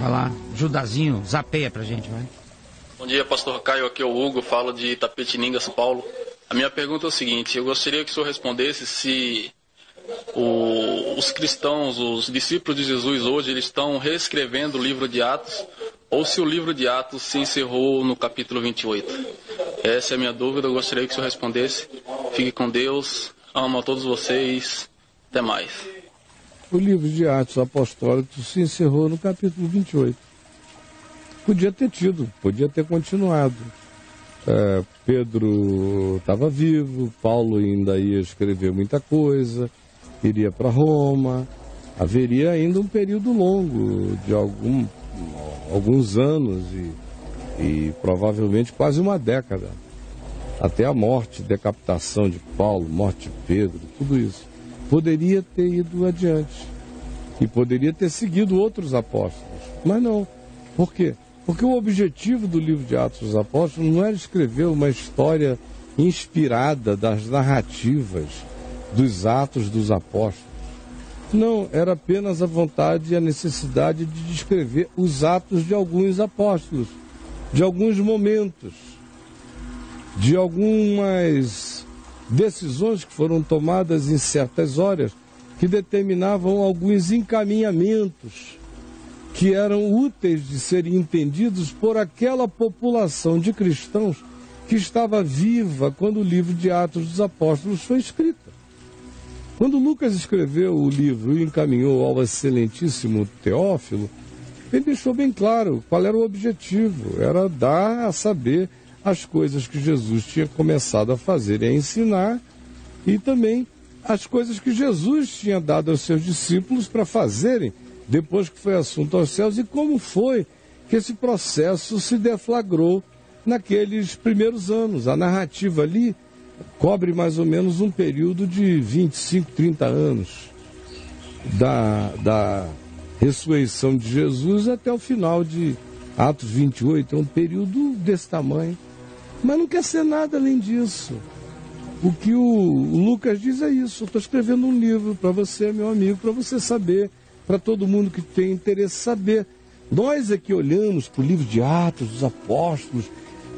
Vai lá, Judazinho, zapeia pra gente, vai. Bom dia, pastor Caio, aqui é o Hugo, falo de Itapetininga, São Paulo. A minha pergunta é o seguinte, eu gostaria que o senhor respondesse se os cristãos, os discípulos de Jesus hoje, eles estão reescrevendo o livro de Atos, ou se o livro de Atos se encerrou no capítulo 28. Essa é a minha dúvida, eu gostaria que o senhor respondesse. Fique com Deus, amo a todos vocês, até mais. O livro de Atos Apostólicos se encerrou no capítulo 28. Podia ter tido, podia ter continuado. Pedro estava vivo, Paulo ainda ia escrever muita coisa, iria para Roma, haveria ainda um período longo de alguns anos e provavelmente quase uma década, até a morte, decapitação de Paulo, morte de Pedro, tudo isso. Poderia ter ido adiante e poderia ter seguido outros apóstolos, mas não. Por quê? Porque o objetivo do livro de Atos dos Apóstolos não era escrever uma história inspirada das narrativas dos atos dos apóstolos. Não, era apenas a vontade e a necessidade de descrever os atos de alguns apóstolos, de alguns momentos, de algumas decisões que foram tomadas em certas horas, que determinavam alguns encaminhamentos que eram úteis de serem entendidos por aquela população de cristãos que estava viva quando o livro de Atos dos Apóstolos foi escrito. Quando Lucas escreveu o livro e encaminhou ao excelentíssimo Teófilo, ele deixou bem claro qual era o objetivo, era dar a saber as coisas que Jesus tinha começado a fazer e a ensinar, e também as coisas que Jesus tinha dado aos seus discípulos para fazerem depois que foi assunto aos céus, e como foi que esse processo se deflagrou naqueles primeiros anos. A narrativa ali cobre mais ou menos um período de 25, 30 anos, da ressurreição de Jesus até o final de Atos 28, é um período desse tamanho. Mas não quer ser nada além disso. O que o Lucas diz é isso: eu estou escrevendo um livro para você, meu amigo, para você saber, para todo mundo que tem interesse saber. Nós é que olhamos para o livro de Atos dos Apóstolos,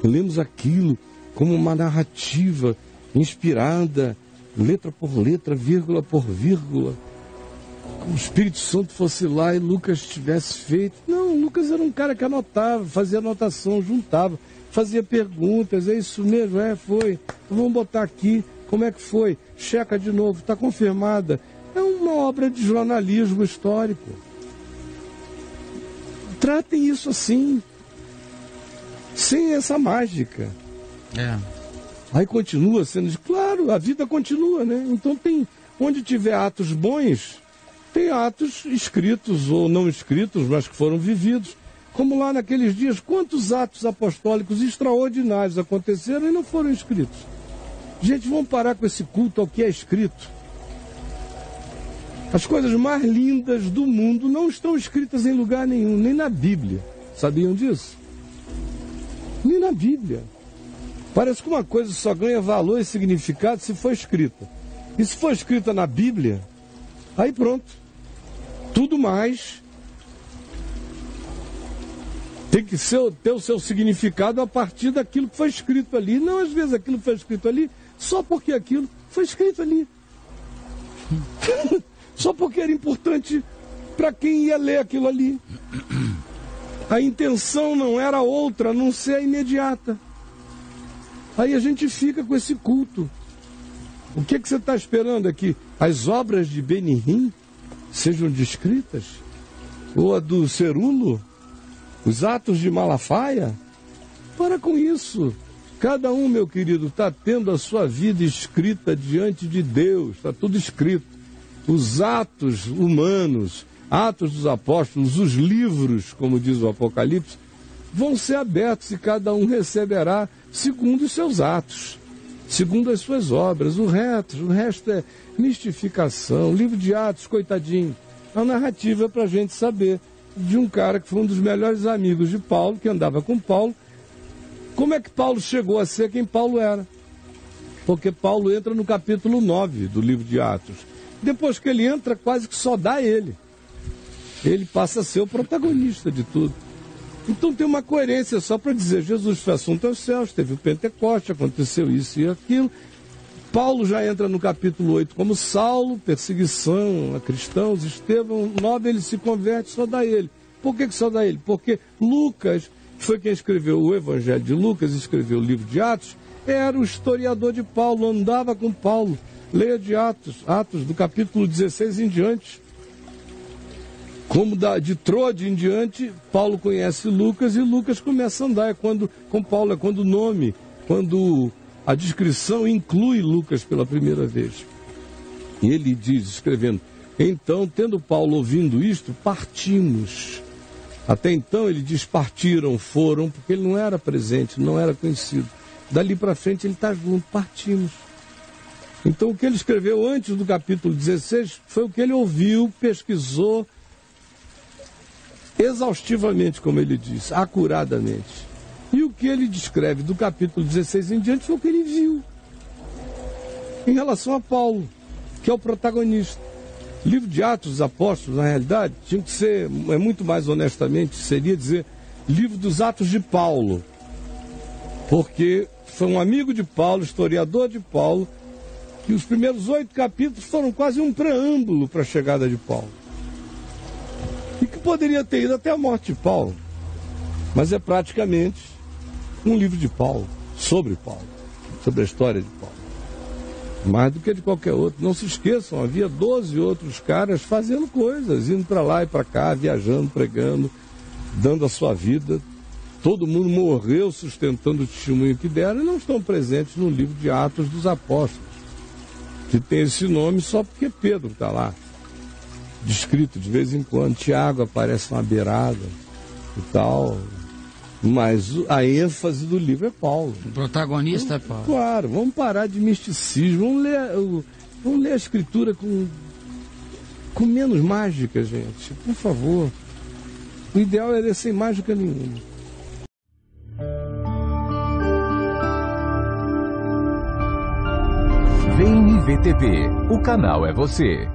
lemos aquilo como uma narrativa inspirada, letra por letra, vírgula por vírgula. Como o Espírito Santo fosse lá e Lucas tivesse feito. Não, Lucas era um cara que anotava, fazia anotação, juntava, fazia perguntas. É isso mesmo? Foi. Vamos botar aqui. Como é que foi? Checa de novo. Está confirmada. É uma obra de jornalismo histórico. Tratem isso assim, sem essa mágica. Aí continua sendo... Claro, a vida continua, né? Então tem... Onde tiver atos bons, tem atos escritos ou não escritos, mas que foram vividos. Como lá naqueles dias, quantos atos apostólicos extraordinários aconteceram e não foram escritos? Gente, vamos parar com esse culto ao que é escrito. As coisas mais lindas do mundo não estão escritas em lugar nenhum, nem na Bíblia. Sabiam disso? Nem na Bíblia. Parece que uma coisa só ganha valor e significado se for escrita. E se for escrita na Bíblia, aí pronto. Tudo mais tem que ter o seu significado a partir daquilo que foi escrito ali. Não, às vezes aquilo foi escrito ali só porque aquilo foi escrito ali. Só porque era importante para quem ia ler aquilo ali. A intenção não era outra, a não ser a imediata. Aí a gente fica com esse culto. O que você está esperando aqui? As obras de Benihim sejam descritas? Ou a do Cerulo? Os atos de Malafaia? Para com isso. Cada um, meu querido, está tendo a sua vida escrita diante de Deus. Está tudo escrito. Os atos humanos, Atos dos Apóstolos, os livros, como diz o Apocalipse, vão ser abertos e cada um receberá segundo os seus atos, segundo as suas obras. O resto é mistificação. O livro de Atos, coitadinho, é uma narrativa para a gente saber de um cara que foi um dos melhores amigos de Paulo, que andava com Paulo. Como é que Paulo chegou a ser quem Paulo era? Porque Paulo entra no capítulo 9 do livro de Atos. Depois que ele entra, quase que só dá ele. ele passa a ser o protagonista de tudo. Então tem uma coerência só para dizer, Jesus foi assunto aos céus, teve o Pentecoste, aconteceu isso e aquilo. Paulo já entra no capítulo 8 como Saulo, perseguição a cristãos. Estevão 9, ele se converte, só dá ele. Por que só dá ele? Porque Lucas, que foi quem escreveu o Evangelho de Lucas, escreveu o livro de Atos, era o historiador de Paulo, andava com Paulo. Leia de Atos do capítulo 16 em diante. Como de Trode em diante, Paulo conhece Lucas e Lucas começa a andar. Com Paulo é quando o nome, quando a descrição inclui Lucas pela primeira vez. E ele diz, escrevendo, então, tendo Paulo ouvindo isto, partimos. Até então ele diz, partiram, foram, porque ele não era presente, não era conhecido. Dali para frente ele está junto, partimos. Então o que ele escreveu antes do capítulo 16 foi o que ele ouviu, pesquisou, exaustivamente, como ele diz, acuradamente. E o que ele descreve do capítulo 16 em diante foi o que ele viu em relação a Paulo, que é o protagonista. O livro de Atos dos Apóstolos, na realidade, tinha que ser, muito mais honestamente, seria dizer livro dos Atos de Paulo, porque foi um amigo de Paulo, historiador de Paulo, e os primeiros 8 capítulos foram quase um preâmbulo para a chegada de Paulo. E que poderia ter ido até a morte de Paulo, mas é praticamente um livro de Paulo, sobre a história de Paulo. Mais do que de qualquer outro. Não se esqueçam, havia 12 outros caras fazendo coisas, indo para lá e para cá, viajando, pregando, dando a sua vida. Todo mundo morreu sustentando o testemunho que deram e não estão presentes no livro de Atos dos Apóstolos, que tem esse nome só porque Pedro está lá, descrito de vez em quando. Tiago aparece na beirada e tal. Mas a ênfase do livro é Paulo. O protagonista é Paulo. Claro, vamos parar de misticismo, vamos ler a Escritura com menos mágica, gente, por favor. O ideal é ler sem mágica nenhuma. Vem me ver TV, o canal é você.